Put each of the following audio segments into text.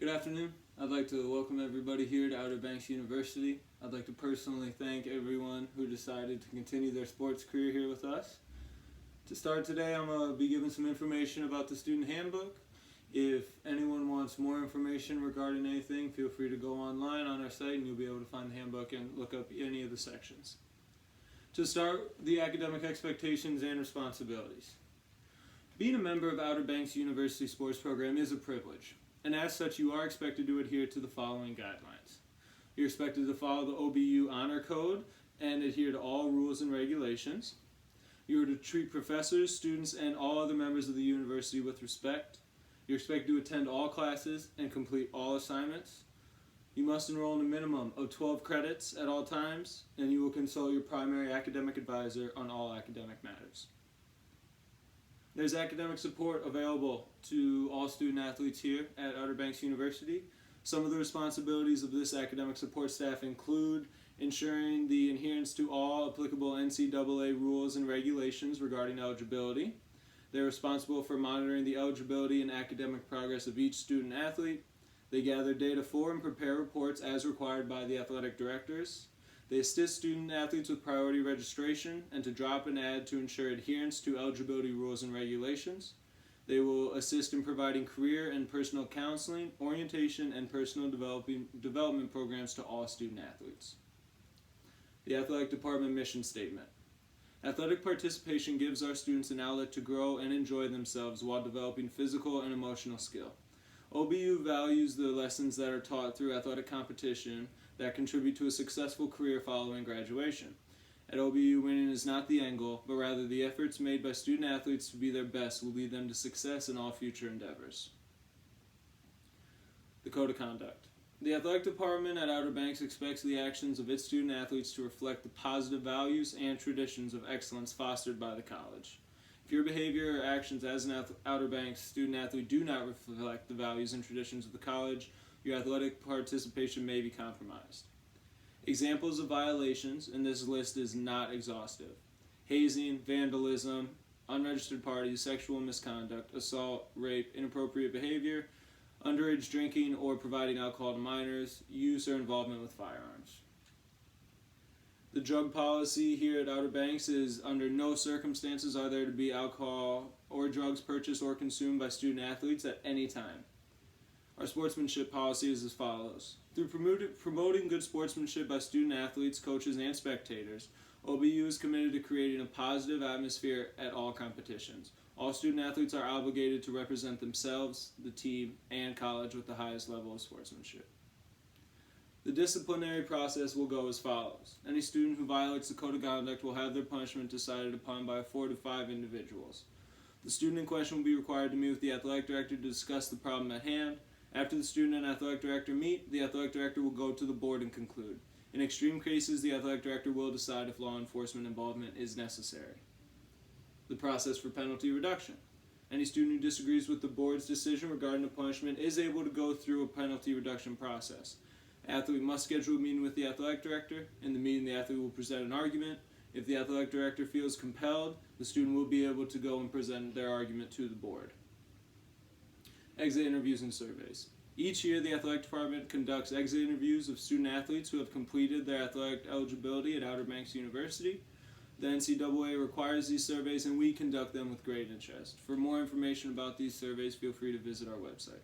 Good afternoon. I'd like to welcome everybody here to Outer Banks University. I'd like to personally thank everyone who decided to continue their sports career here with us. To start today, I'm going to be giving some information about the student handbook. If anyone wants more information regarding anything, feel free to go online on our site and you'll be able to find the handbook and look up any of the sections. To start, the academic expectations and responsibilities. Being a member of Outer Banks University sports program is a privilege, and as such you are expected to adhere to the following guidelines. You're expected to follow the OBU Honor Code and adhere to all rules and regulations. You are to treat professors, students, and all other members of the university with respect. You're expected to attend all classes and complete all assignments. You must enroll in a minimum of 12 credits at all times, and you will consult your primary academic advisor on all academic matters. There's academic support available to all student athletes here at Outer Banks University. Some of the responsibilities of this academic support staff include ensuring the adherence to all applicable NCAA rules and regulations regarding eligibility. They're responsible for monitoring the eligibility and academic progress of each student athlete. They gather data for and prepare reports as required by the athletic directors. They assist student athletes with priority registration and to drop and add to ensure adherence to eligibility rules and regulations. They will assist in providing career and personal counseling, orientation, and personal development programs to all student athletes. The Athletic Department Mission Statement. Athletic participation gives our students an outlet to grow and enjoy themselves while developing physical and emotional skill. OBU values the lessons that are taught through athletic competition that contribute to a successful career following graduation. At OBU, winning is not the end goal, but rather the efforts made by student athletes to be their best will lead them to success in all future endeavors. The Code of Conduct. The athletic department at Outer Banks expects the actions of its student athletes to reflect the positive values and traditions of excellence fostered by the college. If your behavior or actions as an Outer Banks student athlete do not reflect the values and traditions of the college, your athletic participation may be compromised. Examples of violations, and this list is not exhaustive: hazing, vandalism, unregistered parties, sexual misconduct, assault, rape, inappropriate behavior, underage drinking or providing alcohol to minors, use or involvement with firearms. The drug policy here at Outer Banks is under no circumstances are there to be alcohol or drugs purchased or consumed by student athletes at any time. Our sportsmanship policy is as follows. Through promoting good sportsmanship by student athletes, coaches, and spectators, OBU is committed to creating a positive atmosphere at all competitions. All student athletes are obligated to represent themselves, the team, and college with the highest level of sportsmanship. The disciplinary process will go as follows. Any student who violates the Code of Conduct will have their punishment decided upon by 4 to 5 individuals. The student in question will be required to meet with the athletic director to discuss the problem at hand. After the student and athletic director meet, the athletic director will go to the board and conclude. In extreme cases, the athletic director will decide if law enforcement involvement is necessary. The process for penalty reduction. Any student who disagrees with the board's decision regarding the punishment is able to go through a penalty reduction process. The athlete must schedule a meeting with the athletic director. In the meeting, the athlete will present an argument. If the athletic director feels compelled, the student will be able to go and present their argument to the board. Exit interviews and surveys. Each year, the athletic department conducts exit interviews of student athletes who have completed their athletic eligibility at Outer Banks University. The NCAA requires these surveys, and we conduct them with great interest. For more information about these surveys, feel free to visit our website.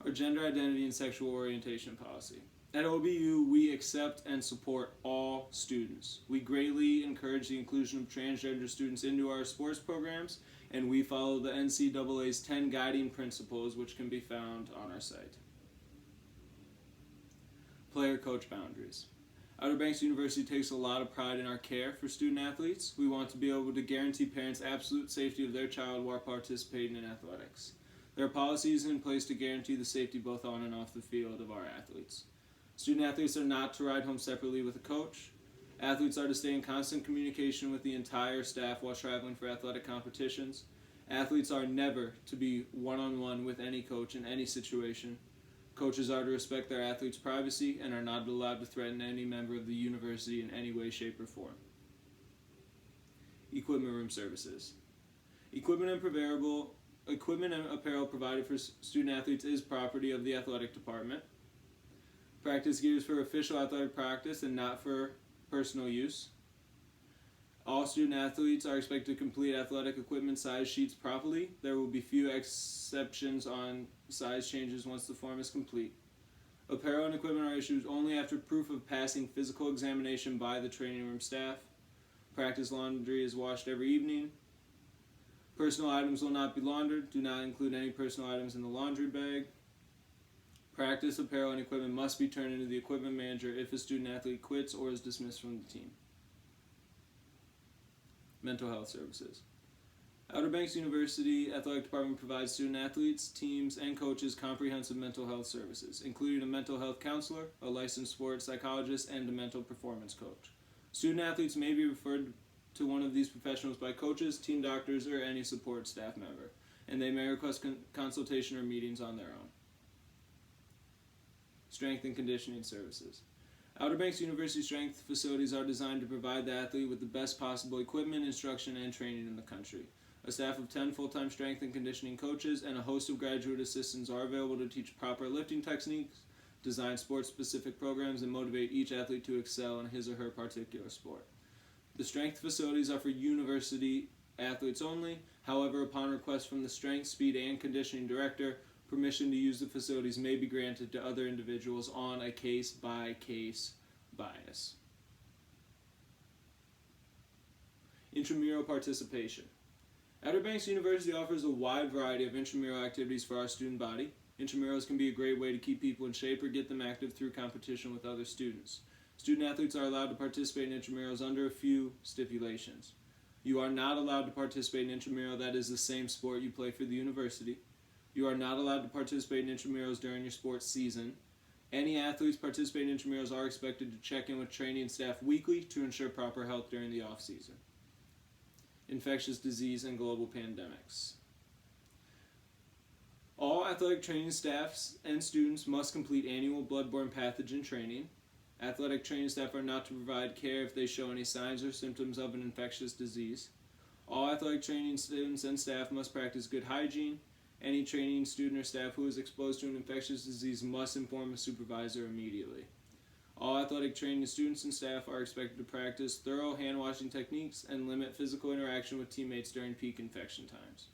Our gender identity and sexual orientation policy. At OBU, we accept and support all students. We greatly encourage the inclusion of transgender students into our sports programs, and we follow the NCAA's 10 guiding principles, which can be found on our site. Player-coach boundaries. Outer Banks University takes a lot of pride in our care for student athletes. We want to be able to guarantee parents absolute safety of their child while participating in athletics. There are policies in place to guarantee the safety both on and off the field of our athletes. Student athletes are not to ride home separately with a coach. Athletes are to stay in constant communication with the entire staff while traveling for athletic competitions. Athletes are never to be one-on-one with any coach in any situation. Coaches are to respect their athletes' privacy and are not allowed to threaten any member of the university in any way, shape, or form. Equipment room services. Equipment and equipment and apparel provided for student athletes is property of the athletic department. Practice gear is for official athletic practice and not for personal use. All student athletes are expected to complete athletic equipment size sheets properly. There will be few exceptions on size changes once the form is complete. Apparel and equipment are issued only after proof of passing physical examination by the training room staff. Practice laundry is washed every evening. Personal items will not be laundered. Do not include any personal items in the laundry bag. Practice apparel and equipment must be turned into the equipment manager if a student athlete quits or is dismissed from the team. Mental health services. Outer Banks University Athletic Department provides student athletes, teams, and coaches comprehensive mental health services, including a mental health counselor, a licensed sports psychologist, and a mental performance coach. Student athletes may be referred to one of these professionals by coaches, team doctors, or any support staff member, and they may request consultation or meetings on their own. Strength and conditioning services. Outer Banks University strength facilities are designed to provide the athlete with the best possible equipment, instruction, and training in the country. A staff of 10 full-time strength and conditioning coaches and a host of graduate assistants are available to teach proper lifting techniques, design sports-specific programs, and motivate each athlete to excel in his or her particular sport. The strength facilities are for university athletes only. However, upon request from the strength, speed, and conditioning director, permission to use the facilities may be granted to other individuals on a case-by-case bias. Intramural participation. Outer Banks University offers a wide variety of intramural activities for our student body. Intramurals can be a great way to keep people in shape or get them active through competition with other students. Student athletes are allowed to participate in intramurals under a few stipulations. You are not allowed to participate in intramural that is the same sport you play for the university. You are not allowed to participate in intramurals during your sports season. Any athletes participating in intramurals are expected to check in with training staff weekly to ensure proper health during the off-season. Infectious disease and global pandemics. All athletic training staffs and students must complete annual bloodborne pathogen training. Athletic training staff are not to provide care if they show any signs or symptoms of an infectious disease. All athletic training students and staff must practice good hygiene. Any training student or staff who is exposed to an infectious disease must inform a supervisor immediately. All athletic training students and staff are expected to practice thorough hand-washing techniques and limit physical interaction with teammates during peak infection times.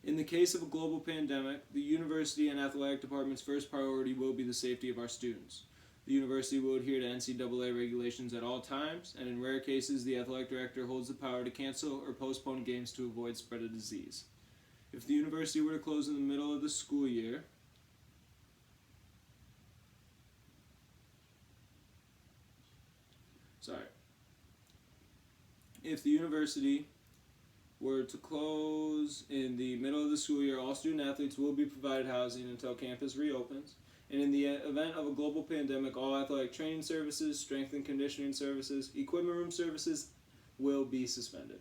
In the case of a global pandemic, the university and athletic department's first priority will be the safety of our students. The university will adhere to NCAA regulations at all times, and in rare cases, the athletic director holds the power to cancel or postpone games to avoid spread of disease. If the university were to close in the middle of the school year, If the university were to close in the middle of the school year, all student athletes will be provided housing until campus reopens. And in the event of a global pandemic, all athletic training services, strength and conditioning services, equipment room services will be suspended.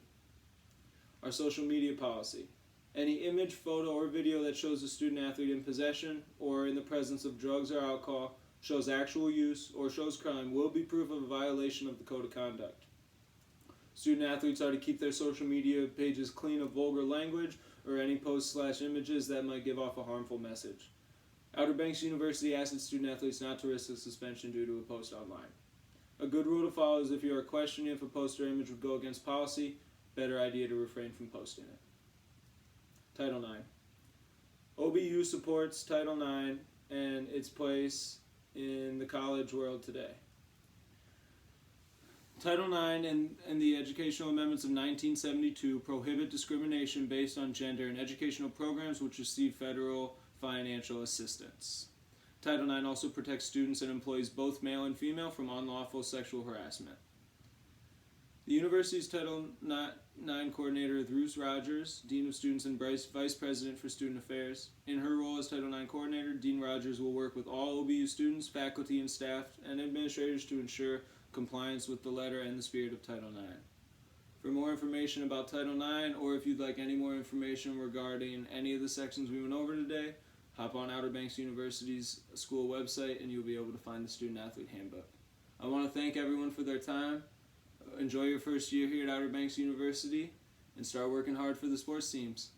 Our social media policy. Any image, photo, or video that shows a student athlete in possession or in the presence of drugs or alcohol, shows actual use, or shows crime will be proof of a violation of the Code of Conduct. Student athletes are to keep their social media pages clean of vulgar language or any posts/images that might give off a harmful message. Outer Banks University asks its student athletes not to risk a suspension due to a post online. A good rule to follow is if you are questioning if a post or image would go against policy, better idea to refrain from posting it. Title IX. OBU supports Title IX and its place in the college world today. Title IX and the Educational Amendments of 1972 prohibit discrimination based on gender in educational programs which receive federal financial assistance. Title IX also protects students and employees, both male and female, from unlawful sexual harassment. The university's Title IX coordinator is Ruth Rogers, Dean of Students and Vice President for Student Affairs. In her role as Title IX coordinator, Dean Rogers will work with all OBU students, faculty, and staff, and administrators to ensure compliance with the letter and the spirit of Title IX. For more information about Title IX, or if you'd like any more information regarding any of the sections we went over today, hop on Outer Banks University's school website and you'll be able to find the Student Athlete Handbook. I want to thank everyone for their time. Enjoy your first year here at Outer Banks University and start working hard for the sports teams.